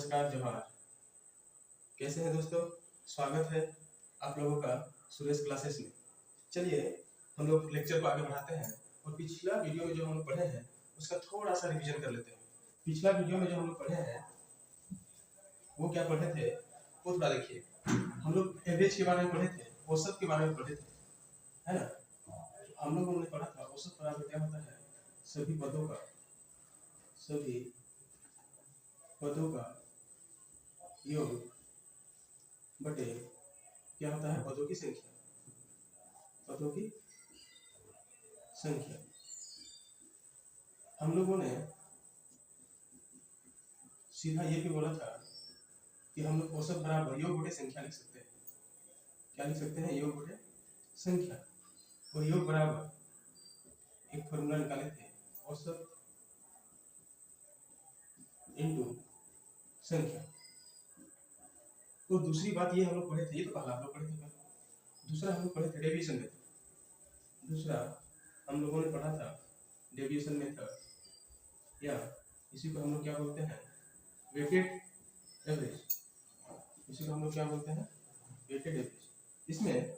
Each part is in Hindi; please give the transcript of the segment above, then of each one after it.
नमस्कार, जोहार। कैसे हैं दोस्तों? स्वागत है आप लोगों का सुरेश क्लासेस में। चलिए हम लोग लेक्चर को आगे बढ़ाते हैं और पिछला वीडियो में जो हम लोग पढ़े हैं उसका थोड़ा सा रिवीजन कर लेते हैं। पिछला वीडियो में जो हम लोग पढ़े हैं वो क्या पढ़े थे वो थोड़ा देखिए। हम लोग एवरेज के बारे में पढ़े थे, औसत के बारे में पढ़े थे, है ना? हम लोगों ने पढ़ा था औसत बराबर क्या होता है, सभी पदों का योग बटे क्या होता है, पदों की संख्या। हम लोगों ने सीधा ये भी बोला था कि हम लोग औसत बराबर योग बटे संख्या लिख सकते हैं। क्या लिख सकते हैं? योग बटे संख्या। और योग बराबर एक फॉर्मूला निकाले थे, औसत इनटू संख्या। तो दूसरी बात ये हम लोग पढ़े थे, ये तो पहला हम लोग पढ़े थे। दूसरा हम लोग पढ़े थे डेविएशन मेथड। दूसरा हम लोगों ने पढ़ा था डेविएशन मेथड, या इसी को हम लोग क्या बोलते हैं, वेटेड एवरेज। इसी को हम लोग क्या बोलते हैं, वेटेड एवरेज। इसमें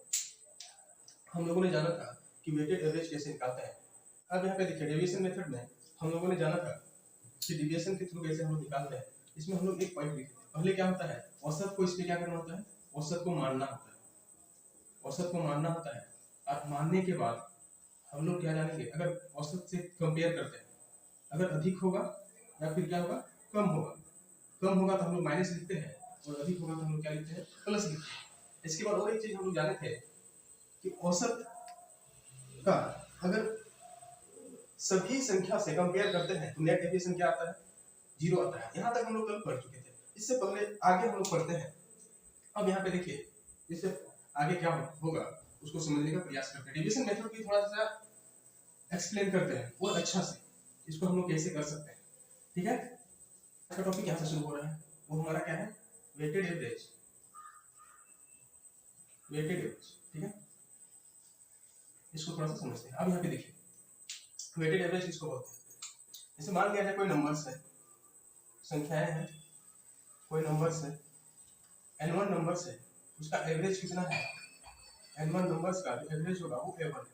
हम लोगों ने जाना था कि वेटेड एवरेज कैसे निकालते हैं। अब यहाँ पे देखिए डेविएशन मेथड में हम लोगों ने जाना था कि डेविएशन के थ्रू कैसे हम लोग निकालते हैं। इसमें हम लोग एक पॉइंट लिखे थे। पहले क्या होता है, औसत को इसमें क्या करना होता है, औसत को मानना होता है। औसत को मानना होता है और मानने के बाद हम लोग क्या जानेंगे, अगर औसत से कंपेयर करते हैं, अगर अधिक होगा या फिर क्या होगा, कम होगा तो हम लोग माइनस लिखते हैं, और अधिक होगा तो हम लोग क्या लिखते हैं, प्लस लिखते हैं। इसके बाद और एक चीज हम लोग जाने थे कि औसत का अगर सभी संख्या से कंपेयर करते हैं तो नेट डेविएशन क्या आता है, 0 आता है। यहाँ तक हम लोग कल पढ़ चुके थे। इससे पहले आगे हम लोग पढ़ते हैं। अब यहाँ पे देखिए, इससे आगे क्या होगा उसको समझने का प्रयास करते हैं। डेविएशन मेथड की थोड़ा सा एक्सप्लेन करते हैं और अच्छा से इसको हम लोग कैसे कर सकते हैं, ठीक है? आज का टॉपिक यहाँ से शुरू हो रहा है, वो हमारा क्या है, वेटेड एवरेज। ठीक है, इसको थोड़ा सा समझते हैं। अब यहाँ पे देखिए वेटेड एवरेज किसको बोलते हैं। जैसे मान लिया है कोई नंबर्स है, संख्याएं हैं, कोई नंबर्स है, n1 नंबर्स है, उसका एवरेज कितना है, n1 नंबर्स का जो एवरेज होगा वो a1 है।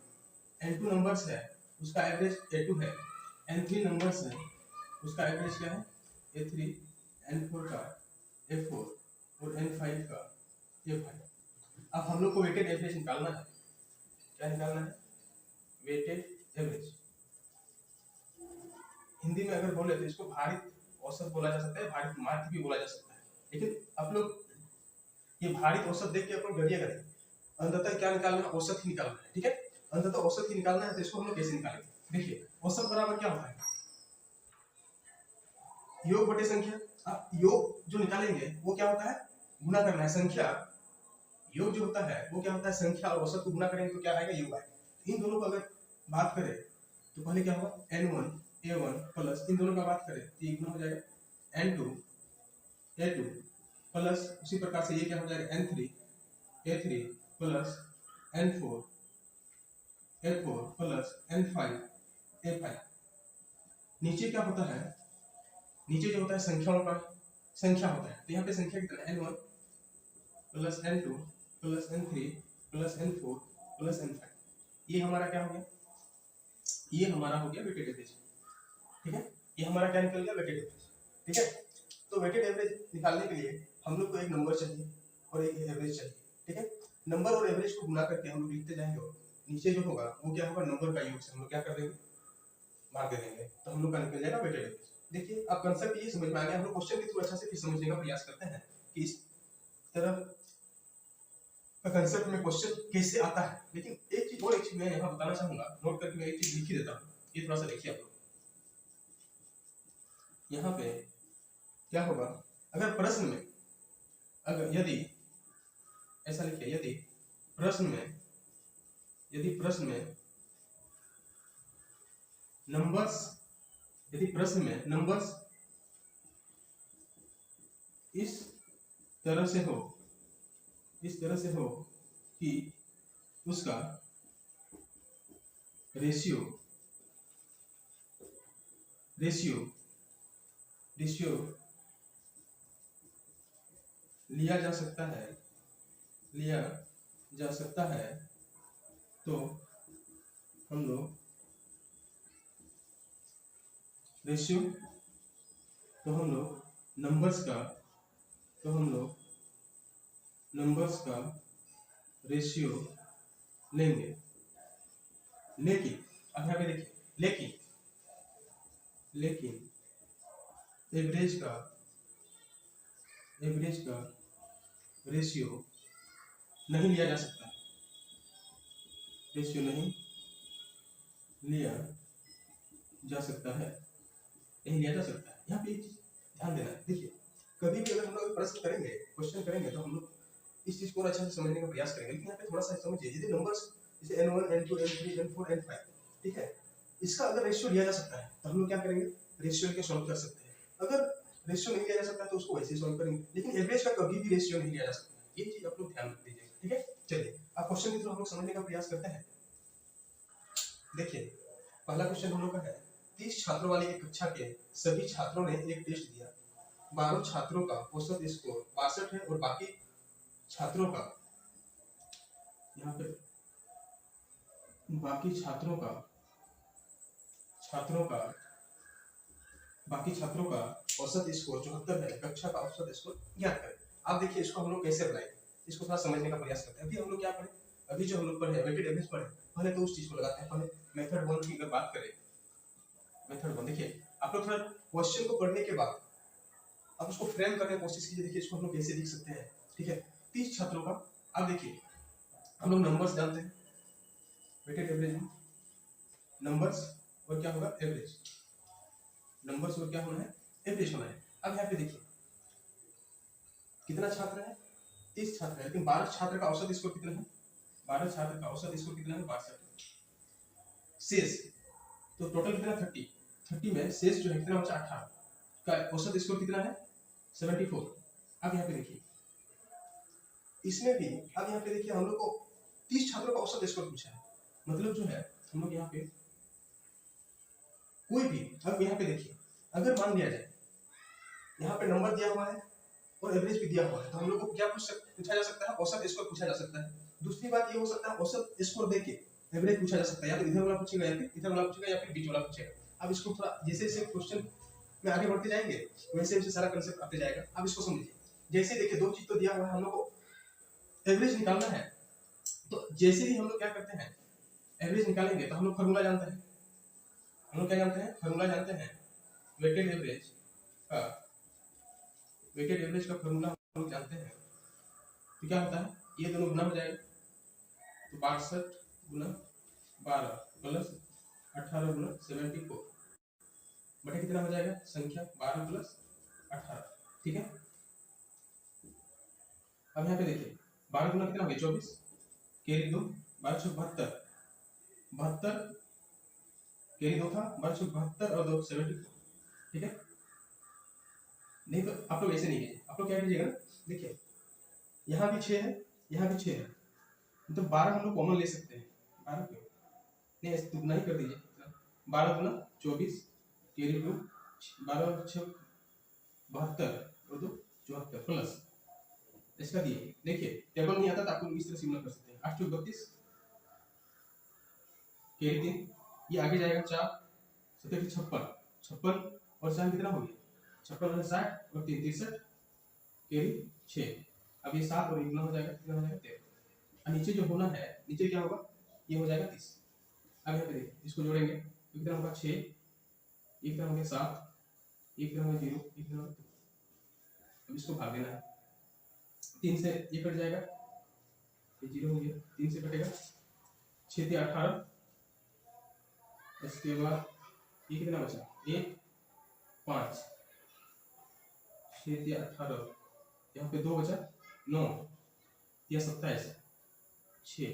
n2 नंबर्स है, उसका एवरेज a2 है। n3 नंबर्स है, उसका एवरेज क्या है, a3। n4 का a4 और n5 का a5। अब हम लोग को वेटेड एवरेज निकालना है। क्या निकालना है, वेटेड एवरेज। हिंदी में अगर बोले तो इसको भारित औसत बोला जा सकता है, भारित माध्य भी बोला जा सकता है। लेकिन आप लोग ये भारित औसत देख के अपन डरिएगा नहीं, अंततः क्या निकालना है, औसत ही निकालना है, ठीक है? अंततः औसत ही निकालना है। तो इसको हम लोग कैसे निकालेंगे, देखिए औसत बराबर क्या होता है, योग बटे संख्या। अब योग जो निकालेंगे वो क्या होता है, गुना करना है संख्या। योग जो होता है वो क्या होता है, संख्या और औसत को गुना करेंगे तो क्या आएगा, योग आएगा। इन दोनों को अगर बात करें तो पहले क्या होगा, n1 a1 प्लस, इन दोनों का बात करें तो ये गुना हो जाएगा n2 a2 प्लस, उसी प्रकार से ये क्या हो जाएगा, n3 a3 plus n4 a4 plus n5 a5। नीचे क्या होता है, नीचे जो होता है संख्याओं का संख्या होता है। तो यहाँ पे संख्या कितना, n1 plus n2 plus n3 plus n4 plus n5। ये हमारा क्या हो गया, ये हमारा हो गया वेटेड एवरेज, ठीक है? ये हमारा क्या निकल गया, वेटेड एवरेज, ठीक है? तो वेटेड एवरेज निकालने के लिए हम लोग को एक नंबर चाहिए और एक एवरेज चाहिए, ठीक है? नंबर और एवरेज को गुना करके हम लोग लिखते जाएंगे, और नीचे जो होगा वो क्या होगा, नंबर का योग से हम लोग क्या कर देंगे, भाग दे देंगे, तो हम लोग का निकल जाएगा वेटेड एवरेज। देखिए अब कांसेप्ट ये समझ में आ गया। हम लोग क्वेश्चन के थ्रू अच्छा से फिर समझने का प्रयास करते हैं कि इस तरह का कांसेप्ट में क्वेश्चन कैसे आता है। लेकिन एक चीज मैं यहाँ बताना चाहूंगा, नोट करके मैं एक चीज लिख ही देता हूँ। ये थोड़ा सा देखिए आप लोग, यहाँ पे क्या होगा, अगर प्रश्न में, अगर यदि ऐसा लिखिए, यदि प्रश्न में नंबर्स इस तरह से हो कि उसका रेशियो लिया जा सकता है, लिया जा सकता है, तो हम लोग रेशियो, तो हम लोग नंबर्स का, तो हम लोग नंबर्स का रेशियो लेंगे। लेकिन अब यहाँ पे देखिए, लेकिन लेकिन एवरेज का रेशियो नहीं लिया जा सकता है, रेशियो नहीं लिया जा सकता है, नहीं लिया जा सकता है। यहाँ पे एक चीज ध्यान देना है, देखिए कभी भी अगर हम लोग प्रश्न करेंगे, क्वेश्चन करेंगे, तो हम लोग इस चीज को और अच्छे से समझने का प्रयास करेंगे। लेकिन यहाँ पे थोड़ा सा समझिए, यदि नंबर्स जैसे n1 n2 n3 n4 n5, ठीक है, इसका अगर रेशियो लिया जा सकता है तो हम लोग क्या करेंगे, रेशियो लेके सॉल्व कर सकते हैं। अगर रेशियो नहीं लिया जा सकता है तो उसको वैसे ही सॉल्व करेंगे, लेकिन एवरेज का कभी भी रेशियो नहीं लिया जा सकता, ये चीज आप लोग ध्यान दीजिए, ठीक है। चलिए अब क्वेश्चन के थ्रू हम लोग समझने का प्रयास करते हैं। देखिए पहला क्वेश्चन हम लोग का है, 30 छात्रों वाली एक कक्षा के सभी छात्रों ने एक टेस्ट दिया, 12 छात्रों का औसत स्कोर 62 है और बाकी छात्रों का, यहाँ पे बाकी छात्रों का औसत स्कोर 74 है, कक्षा का औसत स्कोर ज्ञात करें। आप देखिए इसको हम लोग कैसे बनाएंगे, इसको थोड़ा समझने का प्रयास करते हैं। अभी हम लोग क्या पढ़े, अभी जो हम लोग पढ़े वेटेड एवरेज पढ़े, पहले तो उस चीज को लगाते हैं। पहले मेथड 1 की अगर बात करें, मेथड 1 देखिए, आप लोग थोड़ा क्वेश्चन को पढ़ने के बाद आप उसको फ्रेम करने की कोशिश कीजिए। देखिए इसको हम लोग कैसे लिख सकते हैं, ठीक है। 30 छात्रों का, अब देखिए हम लोग नंबर्स जानते हैं, वेटेड एवरेज में नंबर्स और क्या होगा, एवरेज, नंबर्स और क्या होना है, एवरेज होना है। अब यहाँ पे देखिए कितना छात्र है, 30 छात्र है, लेकिन 12 छात्र का औसत स्कोर कितना है, 12 छात्र का औसत स्कोर कितना है, 62। शेष तो टोटल कितना, 30 में शेष जो है कितना बचा, 18 का औसत स्कोर कितना है, 74। अब यहाँ पे देखिए इसमें भी, अब यहाँ पे देखिए हम लोग को 30 छात्रों का औसत स्कोर पूछा है, मतलब जो है हम लोग यहाँ पे कोई भी, अब यहाँ पे देखिए अगर मान लिया जाए यहाँ पे नंबर दिया हुआ है और एवरेज भी दिया हुआ है, तो हम लोग को क्या पूछा जा सकता है, औसत स्कोर पूछा जा सकता है। दूसरी बात ये हो सकता है औसत स्कोर देके एवरेज पूछा जा सकता है, या तो इधर वाला पूछेगा या फिर इधर वाला पूछेगा या फिर बीच वाला पूछेगा। अब इसको थोड़ा जैसे जैसे क्वेश्चन में आगे बढ़ते जाएंगे वैसे वैसे सारा कंसेप्ट आते जाएगा। अब इसको समझिए, जैसे देखिए दो चीज तो दिया हुआ है, हम लोग को एवरेज निकालना है, तो जैसे ही हम लोग क्या करते हैं, एवरेज निकालेंगे तो हम लोग फॉर्मूला जानते हैं, हम लोग क्या जानते हैं, फॉर्मूला जानते हैं, वेटेड एवरेज का फॉर्मूला हम लोग जानते हैं। तो क्या होता है, ये दोनों गुना हो जाएगा, तो 62 गुना 12 प्लस 18 गुना 74 बटे कितना हो जाएगा, संख्या 12 प्लस 18, ठीक है। अब यहाँ पे देखिए 12 गुना कितना हो गया, 24, कैरी 2, 12 छक 72, 72 कैरी 2 था, 12 छक 72 और 2 74, ठीक है। नहीं तो आप लोग ऐसे नहीं कीजिए, आप लोग क्या कीजिएगा, देखिए यहाँ भी 6 है, यहाँ भी 6 है, तो 12 हम लोग कॉमन ले सकते हैं, 12 क्यों नहीं, ऐसे दुगना ही कर दीजिए, 12 गुना 24 कैरी 2, 12 छक 72 और 2 74 प्लस इसका दिए। देखिए टेबल नहीं आता तो आप लोग इस तरह सिमुलेट कर सकते हैं, 8 चौक 32 कैरी 3, ये आगे जाएगा 4 7 56 और 4 कितना हो गया, 56 60 और 3 63 कैरी 6। अब ये 7 और 1 हो जाएगा, कितना हो जाएगा 13, और नीचे जो होना है, नीचे क्या होगा, ये हो जाएगा 30। अब यहाँ पे देखिए इसको जोड़ेंगे तो कितना होगा 6, ये कितना हो गया 7, ये कितना हो गया 0, ये कितना हो गया 2। अब इसको भाग देना है, 3 से ये कट जाएगा, ये 0 हो गया, 3 से कटेगा 6 से 18, इसके बाद ये कितना बचा 1 5, 6 से 18, यहाँ पे 2 बचा 9 या 27 6,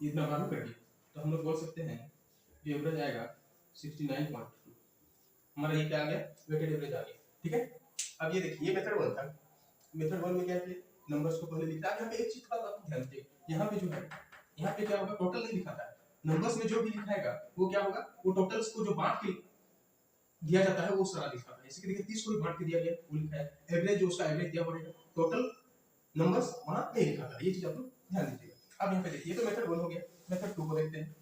इतना बार में कट गया, तो हम लोग बोल सकते हैं जो एवरेज आएगा 69.2, हमारा ये क्या आ गया, वेटेड एवरेज आ गया, ठीक है। अब ये देखिए ये मेथड 1 था, मेथड 1 में क्या किया, नंबर्स को पहले लिखा। यहाँ पे एक चीज का आप ध्यान दीजिए, यहाँ पे जो है, यहाँ पे क्या होगा, टोटल नहीं लिखा था, नंबर्स में जो भी लिखाएगा वो क्या होगा, वो टोटल्स को जो बांट के दिया जाता है वो सारा लिखा है। जैसे कि देखिए 30 को भी बांट के दिया गया वो लिखा है, एवरेज जो उसका एवरेज दिया हुआ रहेगा, टोटल नंबर्स वहां नहीं लिखा था, ये चीज आप लोग ध्यान दीजिएगा। अब यहाँ पे देखिए तो मेथड 1 हो गया, मेथड 2 को देखते हैं।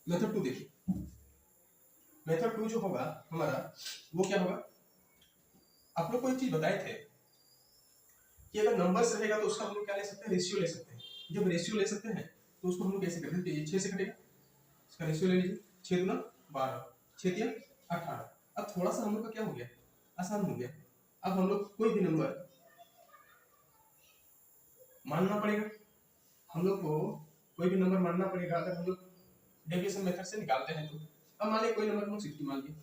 मेथड 2 देखिए, मेथड 2 जो होगा हमारा वो क्या होगा, आप लोग को एक चीज बताए थे कि अगर नंबर्स रहेगा तो उसका हम लोग क्या ले सकते हैं, रेशियो ले सकते हैं। जब रेशियो ले सकते हैं तो उसको हम लोग कैसे करते हैं, 6 से कटेगा, इसका रेशियो ले लीजिए, 6 दूना 12, 6 तिया 18। अब थोड़ा सा हम लोग का क्या हो गया, आसान हो गया। अब हम लोग कोई भी नंबर मानना पड़ेगा, हम लोग को कोई भी नंबर मानना पड़ेगा अगर हम लोग डेविएशन मेथड से निकालते हैं तो। अब मान लिया कोई नंबर हम लोग 60 मान लिया,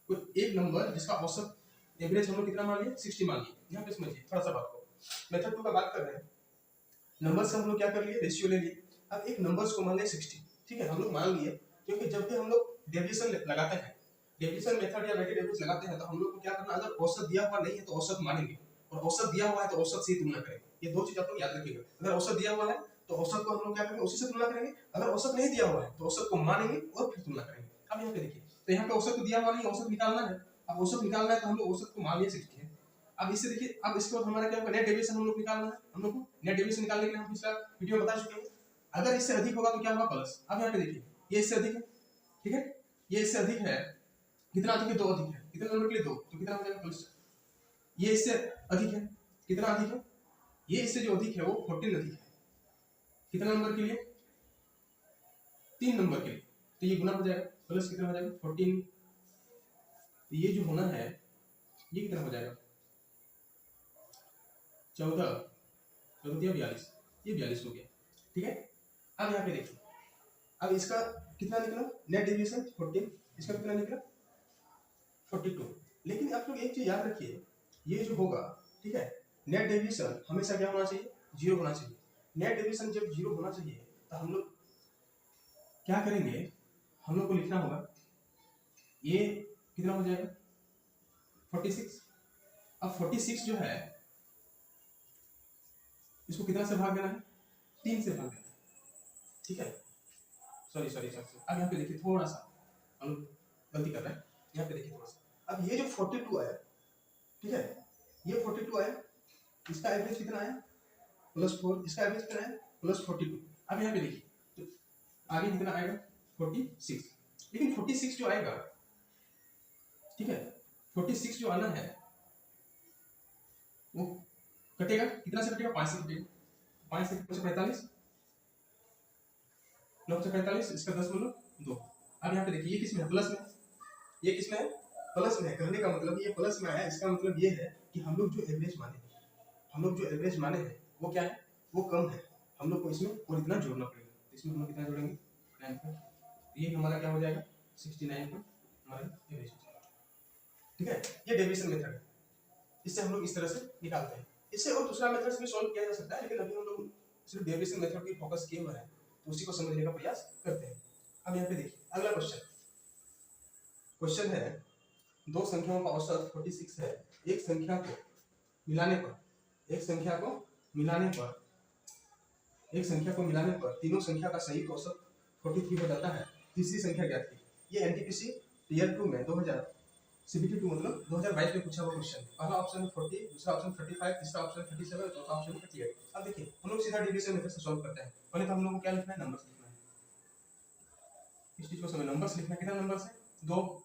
कोई एक नंबर जिसका औसत एवरेज हम लोग कितना मान लिया, 60 मान लिया। यहाँ पे समझिए थोड़ा सा बात को, मेथड 2 का बात कर रहे हैं, नंबर से हम लोग क्या कर लिए, रेशियो ले लिए। अब एक नंबर्स को मान लिया 60, ठीक है, हम लोग मान लिए, क्योंकि जब भी हम लोग डेविएशन लगाते हैं, डेविएशन मेथड या वेटेड एवरेज लगाते हैं तो हम लोग को क्या करना, अगर औसत दिया हुआ नहीं है तो औसत मानेंगे, और औसत दिया हुआ है तो औसत से तुलना करेंगे। ये दो चीज आप लोग याद रखिएगा, अगर औसत दिया हुआ है तो औसत को हम लोग क्या करेंगे, उसी से तुलना करेंगे, अगर औसत नहीं दिया हुआ है तो औसत को मानेंगे और फिर तुलना करेंगे। अब यहाँ पे देखिए, तो यहाँ पे औसत को दिया हुआ नहीं, औसत निकालना है। अब औसत निकालना है तो हम लोग औसत को मान लिया 60 है। अब इससे देखिए, अब इसके बाद हमारा क्या होगा, नेट डेविएशन हम लोग निकालना है। हम लोग को नेट डेविएशन निकालने के लिए हम पिछला वीडियो में बता चुके हैं, अगर इससे अधिक होगा तो क्या होगा, प्लस। अब यहाँ पे देखिए, ये इससे अधिक है, ठीक है, ये इससे अधिक है, कितना अधिक है, 2 अधिक है, कितने नंबर के लिए 2, तो कितना हो जाएगा, प्लस। ये इससे अधिक है, कितना अधिक है, ये इससे जो अधिक है वो 14 अधिक है, कितना नंबर के लिए, 3 नंबर के लिए, तो ये गुना हो जाएगा, प्लस कितना हो जाएगा, 14। तो ये जो होना है ये कितना हो जाएगा, 14, 14 42, ये 42 हो गया, ठीक है। अब यहाँ पे देखिए, अब इसका कितना निकला, नेट डेविएशन 14, इसका कितना निकला 42। लेकिन आप लोग एक चीज याद रखिए, ये जो होगा, ठीक है, नेट डेविएशन हमेशा क्या होना चाहिए, 0 होना चाहिए। नेट डेविएशन जब 0 होना चाहिए तो हम लोग क्या करेंगे, हम लोग को लिखना होगा, ये कितना हो जाएगा 46। अब 46 जो है इसको कितना से भाग देना है, 3 से भाग देना है, ठीक है। सॉरी सॉरी सॉरी, अब यहाँ पे देखिए थोड़ा सा हम गलती कर रहे हैं, यहाँ पे देखिए थोड़ा सा। अब ये जो 42 आया, ठीक है, ये 42 आया, इसका एवरेज कितना आया, +4, इसका एवरेज कितना आया, +42। अब यहाँ पे देखिए तो आगे कितना आएगा, 46। लेकिन 46 जो आएगा, ठीक है, 46 जो आना है वो कटेगा, कितना से कटेगा, 5 से कटेगा, 5 से 45, 9 से 45, इसका 10 2। अब यहाँ पे देखिए ये किस में है, प्लस में, ये किस में है, प्लस में है। कहने का मतलब ये प्लस में आया, इसका मतलब ये है कि हम लोग जो एवरेज माने, हम लोग जो एवरेज माने हैं वो क्या है, वो कम है, हम लोग को इसमें और इतना जोड़ना पड़ेगा। इसमें हम लोग कितना जोड़ेंगे, 9, ये हमारा क्या हो जाएगा, 69 पर हमारा एवरेज हो जाएगा, ठीक है। ये डेविएशन मेथड है, इससे हम लोग इस तरह से निकालते हैं। इससे और दूसरा मेथड से भी सॉल्व किया जा सकता है, लेकिन अभी हम लोग सिर्फ डेविएशन मेथड पे फोकस किए हुए हैं, तो उसी को समझने का प्रयास करते हैं। अब यहाँ पे देखिए अगला क्वेश्चन है, दो संख्याओं का औसत 46 है, एक संख्या को मिलाने पर, एक संख्या को मिलाने पर, एक संख्या को मिलाने पर तीनों संख्या का सही औसत 43 हो जाता है, तीसरी संख्या ज्ञात की। ये एनटीपीसी ईयर 2 में 2000 CBT 2 मतलब 2022 में पूछा हुआ क्वेश्चन है। पहला ऑप्शन 40, दूसरा ऑप्शन 35, तीसरा ऑप्शन 37 और चौथा ऑप्शन 38। अब देखिए हम लोग सीधा डिवीजन मेथड से सॉल्व करते हैं। पहले तो हम लोग को क्या लिखना है, नंबर्स लिखना है, इस चीज को समझ, नंबर्स लिखना है, कितना नंबर्स है, 2,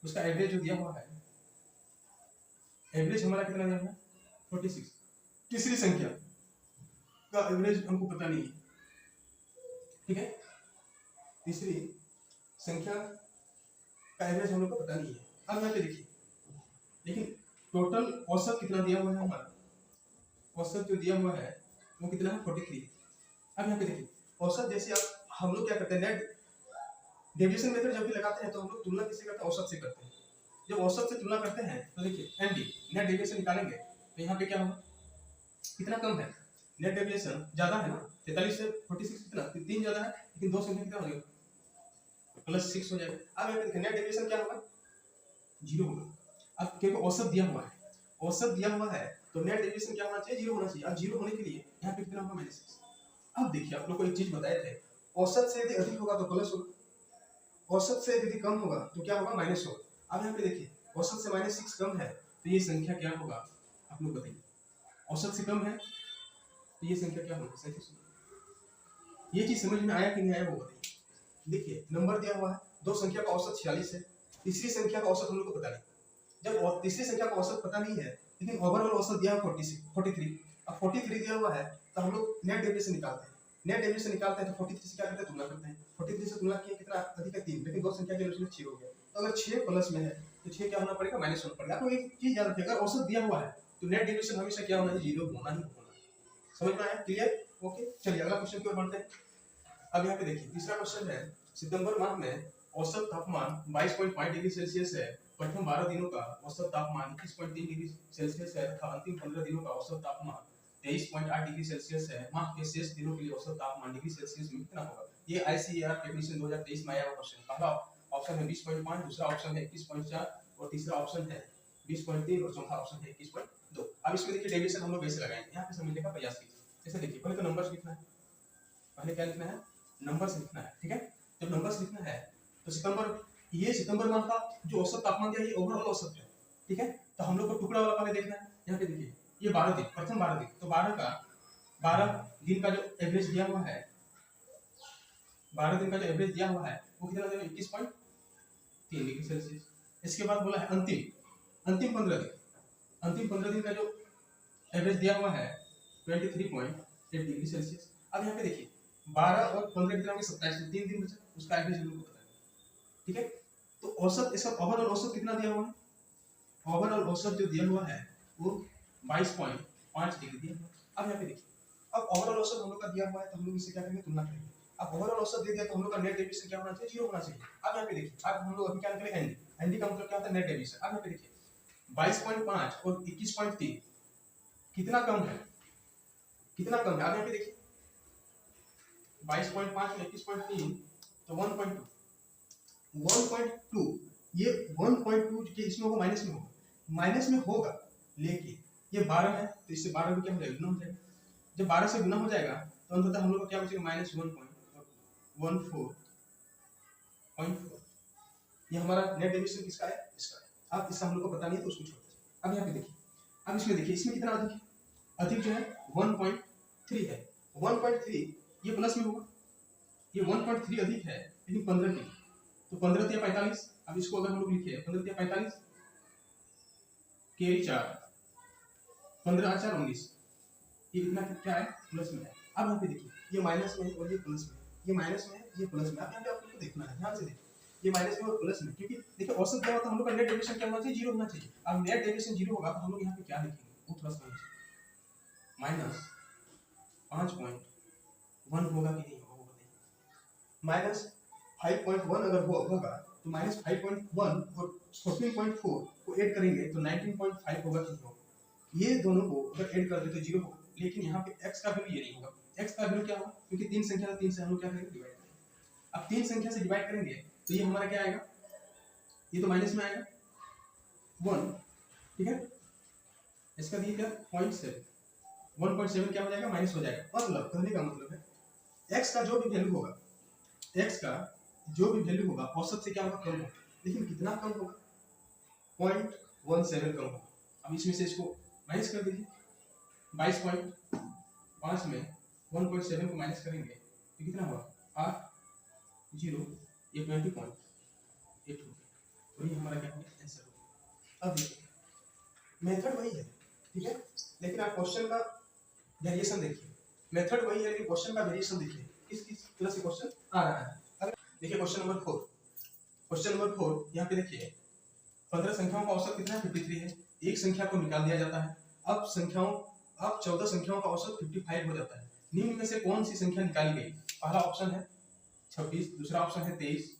उसका एवरेज जो दिया हुआ है, एवरेज हमारा कितना दिया हुआ है, 46। तीसरी संख्या का एवरेज हमको पता नहीं है, ठीक है, तीसरी संख्या का एवरेज हम लोग को पता नहीं है। अब यहाँ पे देखिए, लेकिन टोटल औसत कितना दिया हुआ है, हमारा औसत जो दिया हुआ है वो कितना है, 43। अब यहाँ पे देखिए औसत, जैसे आप हम लोग क्या करते हैं, नेट डेविएशन मेथड जब भी लगाते हैं तो हम लोग तुलना किससे करते हैं, औसत से करते हैं। जब औसत से तुलना करते हैं तो देखिए एनडी नेट डेविएशन निकालेंगे तो यहाँ पे क्या होगा, कितना कम है, नेट डेविएशन ज्यादा है ना, 43 से 46 कितना, 3 ज्यादा है, लेकिन दो संख्या कितना हो जाएगा, +6 हो जाएगा। अब यहाँ पे देखिए नेट डेविएशन क्या होगा, 0 होगा। अब क्योंकि औसत दिया हुआ है, औसत दिया हुआ है तो नेट डेविएशन क्या होना चाहिए, 0 होना चाहिए। अब 0 होने के लिए यहाँ पे कितना होगा, -6। अब देखिए आप लोग को एक चीज बताए थे, औसत से यदि अधिक होगा तो प्लस होगा, औसत से यदि कम होगा तो क्या होगा, माइनस होगा। अब यहाँ पे देखिए औसत से -6 कम है तो ये संख्या क्या होगा, आप लोग बताइए। औसत से कम है तो ये संख्या क्या होगी, सही सुनिए। ये चीज समझ में आया कि नहीं आया वो बताइए। देखिए नंबर दिया हुआ है, दो संख्या का औसत 46 है, तीसरी संख्या का औसत हम लोग को पता नहीं। जब तीसरी संख्या का औसत पता नहीं है लेकिन ओवरऑल औसत दिया है 43, अब 43 दिया हुआ है तो हम लोग नेट डेविएशन निकालते हैं। नेट डेविएशन निकालते हैं तो 43 से क्या करते हैं, तुलना करते हैं। 43 से तुलना किया कितना अधिक है, 3, लेकिन दो संख्या के अनुसार 6 हो गया। तो अगर 6 प्लस में है तो 6 क्या होना पड़ेगा, माइनस होना पड़ेगा। तो एक चीज याद रखिए, अगर औसत दिया हुआ है तो नेट डेविएशन हमेशा क्या होना है, 0 होना ही होना। समझ में आया, क्लियर, ओके। चलिए अगला क्वेश्चन की ओर बढ़ते हैं। अब यहाँ पे देखिए तीसरा क्वेश्चन है, सितंबर माह में औसत तापमान 22.5 डिग्री सेल्सियस है। प्रथम 12 दिनों का औसत तापमान 21.3 डिग्री सेल्सियस है तथा अंतिम 15 दिनों का औसत तापमान 23.8 डिग्री सेल्सियस है। माह के शेष दिनों के लिए औसत तापमान डिग्री सेल्सियस में कितना होगा। ये आईसीएआर टेक्नीशियन 2023 में आया हुआ क्वेश्चन। पहला ऑप्शन है 20.5, दूसरा ऑप्शन है 21.4 और तीसरा ऑप्शन है 20.3 और चौथा ऑप्शन है 21.2। अब इसमें देखिए डेविएशन हम लोग कैसे लगाएंगे, यहाँ पे समझने का प्रयास कीजिए। जैसे देखिए पहले तो नंबर्स लिखना है, पहले क्या लिखना है, नंबर्स लिखना है, ठीक है। जब नंबर्स लिखना है तो सितंबर माह का जो औसत तापमान दिया ये ओवरऑल औसत है, ठीक है। तो हम लोग को टुकड़ा वाला पहले देखना है। यहाँ पे देखिए ये 12 दिन, प्रथम 12 दिन, तो 12 दिन का जो एवरेज दिया हुआ है, 12 दिन का जो एवरेज दिया हुआ है वो कितना देगा, 21.3 डिग्री सेल्सियस। इसके बाद बोला है अंतिम 15 दिन का जो एवरेज दिया हुआ है 23.8 डिग्री सेल्सियस। अब यहाँ पे देखिए 12 और 15 कितना हो गया, 27, 3 दिन बचा, उसका एवरेज हम लोग को पता है, ठीक है। तो औसत, इसका ओवरऑल औसत कितना दिया हुआ है, ओवरऑल औसत जो दिया हुआ है वो 22.5 डिग्री दिया हुआ है। अब यहाँ पे देखिए, अब ओवरऑल औसत हम लोग का दिया हुआ है तो हम लोग इसे क्या करेंगे, तुलना करेंगे। अब ओवरऑल औसत दे दिया तो हम लोग का नेट डेविएशन क्या होना चाहिए, 0 होना चाहिए। अब यहाँ पे देखिए, अब हम लोग अभी क्या निकले, एनडी का मतलब क्या होता है, नेट डेविएशन। अब यहाँ पे देखिए 22.5 और 21.3 कितना कम है, कितना कम है। अब यहाँ पे देखिए 22.5 और 21.3 तो 1.2, ये 1.2 के इसमें होगा, माइनस में होगा, लेकिन ये 12 है तो इससे 12 को क्या हो जाएगा, गुना हो जाएगा। जब 12 से गुना हो जाएगा तो अंततः हम लोग को क्या बचेगा, -1.4। ये हमारा नेट डेविएशन किसका है, इसका है। अब इसका हम लोग को पता नहीं है तो उसको छोड़ दीजिए। अब यहाँ पे देखिए, अब इसमें देखिए, इसमें कितना अधिक है, अधिक जो है 1.3 है। 1.3 ये प्लस में होगा, ये 1.3 अधिक है लेकिन 15 की, तो 15 तिया 45। अब इसको अगर हम लोग लिखे 15 तिया 45 के 4, 15 4 19, ये इतना क्या है, प्लस में है। अब यहाँ पे देखिए ये माइनस में है और ये प्लस में है, ये माइनस में है, ये प्लस में। अब यहाँ पे आपको देखना है, ध्यान से देखिए, ये माइनस में और प्लस में, क्योंकि देखिए औसत क्या होता है, हम लोग का नेट डेविएशन क्या होना चाहिए, 0 होना चाहिए। अब नेट डेविएशन 0 होगा तो हम लोग यहाँ पे क्या लिखेंगे, वो थोड़ा समझिए, -5.1 होगा कि नहीं होगा वो बताइए। -5.1 अगर होगा तो -5.1 और 14.4 को ऐड करेंगे तो 19.5 होगा कि नहीं होगा। ये दोनों को अगर ऐड कर दे तो 0 होगा, लेकिन यहाँ पे x का वैल्यू ये नहीं होगा। x का वैल्यू क्या होगा, क्योंकि 3 संख्या है, 3 से हम लोग क्या करेंगे, डिवाइड करेंगे। अब 3 संख्या से डिवाइड करेंगे तो ये हमारा क्या आएगा, ये तो माइनस में आएगा 1, ठीक है। इसका दिए क्या 0.7, 1.7 क्या हो जाएगा, माइनस हो जाएगा। मतलब कहने का मतलब है x का जो भी वैल्यू होगा, x का जो भी वैल्यू होगा औसत से क्या होगा, कम होगा, लेकिन कितना कम होगा, 0.17 कम होगा। अब इसमें से इसको माइनस कर दीजिए, 22.5 में 1.7 को माइनस करेंगे तो कितना हुआ, 0 ये 20.8 हो गया, तो ये हमारा क्या होगा, आंसर होगा। अब देखिए मेथड वही है, ठीक है, लेकिन आप क्वेश्चन का वेरिएशन देखिए। मेथड वही है लेकिन क्वेश्चन का वेरिएशन देखिए, किस तरह से क्वेश्चन आ रहा है। अब देखिए क्वेश्चन नंबर 4, यहाँ पे देखिए 15 संख्याओं का औसत कितना है, 53 है। एक संख्या को निकाल दिया जाता है। अब 14 संख्याओं का औसत 55 हो जाता है। निम्न में से कौन सी संख्या निकाली गई। पहला ऑप्शन है 26, दूसरा ऑप्शन है 23,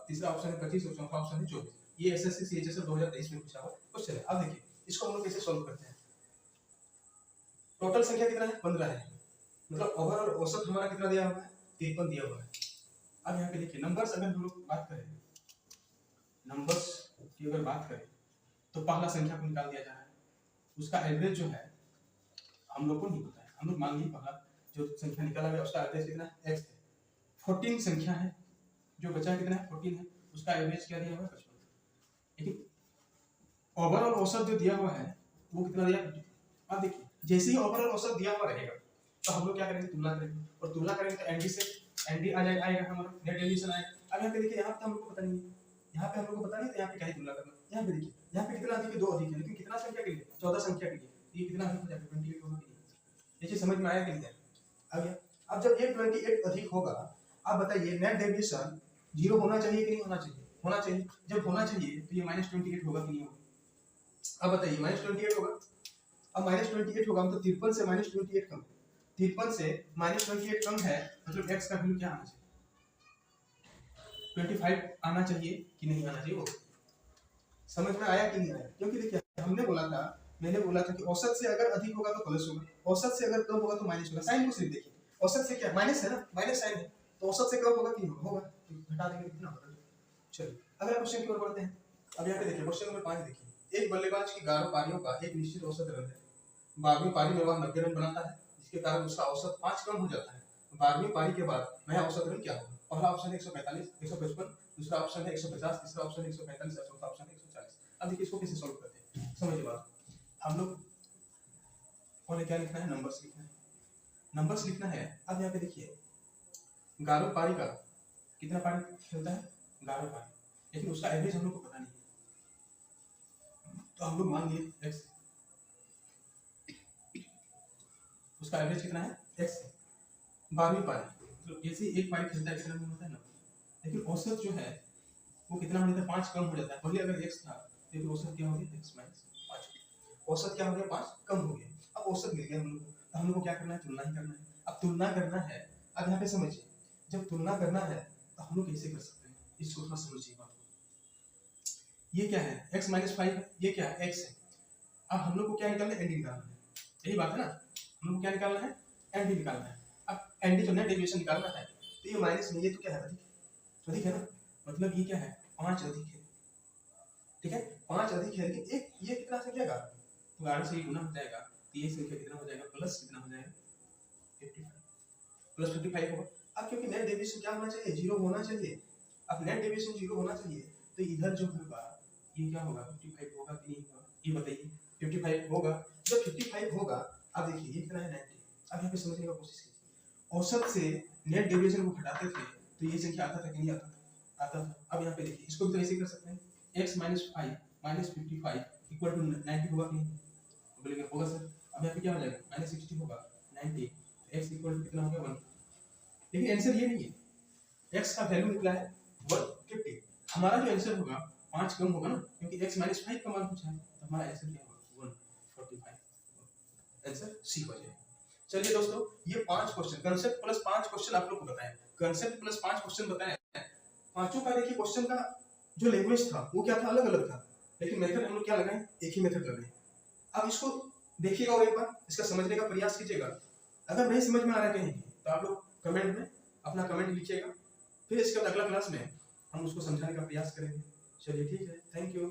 तीसरा ऑप्शन है 25 और चौथा ऑप्शन है 24। ये एसएससी सीएचएसएल 2023 में पूछा हुआ क्वेश्चन है। अब देखिए इसको हम लोग कैसे सॉल्व करते हैं। टोटल संख्या कितना है, 15 है, मतलब ओवरऑल औसत हमारा कितना दिया हुआ है, 53 दिया हुआ है। अब यहाँ पे देखिए नंबर्स अगर हम लोग बात करें, नंबर्स की अगर बात करें तो पहला संख्या को निकाल दिया जा रहा है, उसका एवरेज जो है हम लोग को नहीं पता है। हम लोग मान लीजिए पहला जो संख्या निकाला गया उसका एवरेज कितना है, x है। 14 संख्या है, जो बचा कितना है 14 है, उसका एवरेज क्या दिया हुआ है 55। लेकिन ओवरऑल औसत जो दिया हुआ है वो कितना दिया। अब देखिए जैसे ही ओवरऑल औसत दिया हुआ रहेगा तो हम लोग क्या करेंगे, तुलना करेंगे, और तुलना करेंगे तो एनडी से एनडी आ जाएगा, आएगा हमारा नेट डेविएशन आएगा। अब यहाँ पे देखिए, यहाँ पे हम लोग को पता नहीं है, यहाँ पे हम लोग को पता नहीं, तो यहाँ पे क्या ही तुलना करना। यहाँ पे देखिए, यहाँ पे कितना अधिक है, 2 अधिक है, लेकिन कितना संख्या के लिए 14 संख्या के लिए, ये कितना अधिक हो जाएगा 28 होगा कि नहीं। ये चीज समझ में आया कि नहीं। अब जब ये 28 अधिक होगा, अब बताइए नेट डेविएशन 0 होना चाहिए कि नहीं होना चाहिए, होना चाहिए। जब होना चाहिए तो ये -28 होगा कि नहीं होगा। अब बताइए -28 होगा, अब -28 होगा मतलब 53 से -28 कम, 53 से -28 कम है, मतलब x का वैल्यू क्या आना चाहिए, 25 आना चाहिए कि नहीं आना चाहिए। वो समझ में आया कि नहीं आया। क्योंकि देखिए हमने बोला था, मैंने बोला था कि औसत से अगर अधिक होगा तो प्लस होगा, औसत से अगर कम होगा तो माइनस होगा। साइन को सिर्फ देखिए, औसत से क्या माइनस है ना, माइनस साइन है, तो औसत से कम होगा कि नहीं होगा, तो घटा देंगे कितना होगा। चलिए अगला क्वेश्चन की ओर बढ़ते हैं। अब यहाँ पे देखिए क्वेश्चन नंबर 5 देखिए, एक बल्लेबाज की 11 पारियों का एक निश्चित औसत रन है, 12वीं पारी में वह 90 रन बनाता है, जिसके कारण उसका औसत 5 कम हो जाता है। 12वीं पारी के बाद नया औसत रन क्या होगा। पहला ऑप्शन है 145, 155, दूसरा ऑप्शन है 150, तीसरा ऑप्शन है 145 और चौथा ऑप्शन है 140। अब देखिए इसको कैसे सॉल्व करते हैं, समझिए बात। हम लोग को क्या लिखना है, नंबर्स लिखना है, नंबर्स लिखना है। अब यहाँ पे देखिए 11 पारी का कितना पारी खेलता है, 11 पारी, लेकिन उसका एवरेज हम लोग को पता नहीं है, तो हम लोग मान लिए x, उसका एवरेज कितना है x। 12वीं पारी तो जैसे एक पारी खेलता है कितना रन होता है 90, लेकिन औसत जो है वो कितना हो जाता है 5 कम हो जाता है। पहले अगर x था तो औसत क्या हो गया x - 5, औसत क्या हो गया 5 कम हो गया। अब औसत मिल गया हम लोग को, तो हम लोग को क्या करना है, तुलना ही करना है। अब तुलना करना है, अब यहाँ पे समझिए, जब तुलना करना है तो हम लोग कैसे कर सकते हैं, इसको थोड़ा समझिए बात को। ये क्या है x - 5, ये क्या है x है। अब हम लोग को क्या निकालना है, एनडी निकालना है, यही बात है ना, हम लोग को क्या निकालना है, एनडी निकालना है। अब एनडी जो नेट डेविएशन निकालना है, तो ये माइनस में, ये तो क्या है अधिक, अधिक है ना, मतलब ये क्या है 5 अधिक है, ठीक है 5 अधिक है, लेकिन एक ये कितना संख्या का, तो 11 से गुना हो जाएगा, तो ये संख्या कितना हो जाएगा, प्लस कितना हो जाएगा 55, प्लस 55 होगा। अब क्योंकि नेट डेविएशन क्या होना चाहिए, 0 होना चाहिए। अब नेट डेविएशन 0 होना चाहिए, तो इधर जो होगा ये क्या होगा 55 होगा कि नहीं होगा, ये बताइए 55 होगा। जब 55 होगा, अब देखिए ये कितना है 90। अब यहाँ पे समझने का कोशिश कीजिए, औसत से नेट डेविएशन को घटाते थे तो ये संख्या आता था कि नहीं आता था, आता था। अब यहाँ पे देखिए इसको भी तो ऐसे कर सकते हैं, x - 5 - 55 इक्वल टू 90 होगा कि नहीं, बोलेंगे होगा सर। अब यहाँ पे क्या हो जाएगा -60 होगा 90, तो x इक्वल टू कितना हो गया 1। लेकिन आंसर ये नहीं है, x का वैल्यू निकला है 150, हमारा जो आंसर होगा 5 कम होगा ना, क्योंकि x - 5 का मान पूछा है, तो हमारा आंसर क्या होगा 145, आंसर सी हो जाएगा। चलिए दोस्तों, ये 5 क्वेश्चन कांसेप्ट प्लस 5 क्वेश्चन आप लोग को बताएं, कांसेप्ट प्लस 5 क्वेश्चन बताएं। पांचों का देखिए क्वेश्चन का जो लैंग्वेज था वो क्या था, अलग अलग था, लेकिन मेथड हम लोग क्या लगाए, एक ही मेथड लगाए। अब इसको देखिएगा और एक बार इसका समझने का प्रयास कीजिएगा। अगर नहीं समझ में आ रहा है कहीं तो आप लोग कमेंट में अपना कमेंट लिखिएगा, फिर इसके बाद अगला क्लास में हम उसको समझाने का प्रयास करेंगे। चलिए ठीक है, थैंक यू।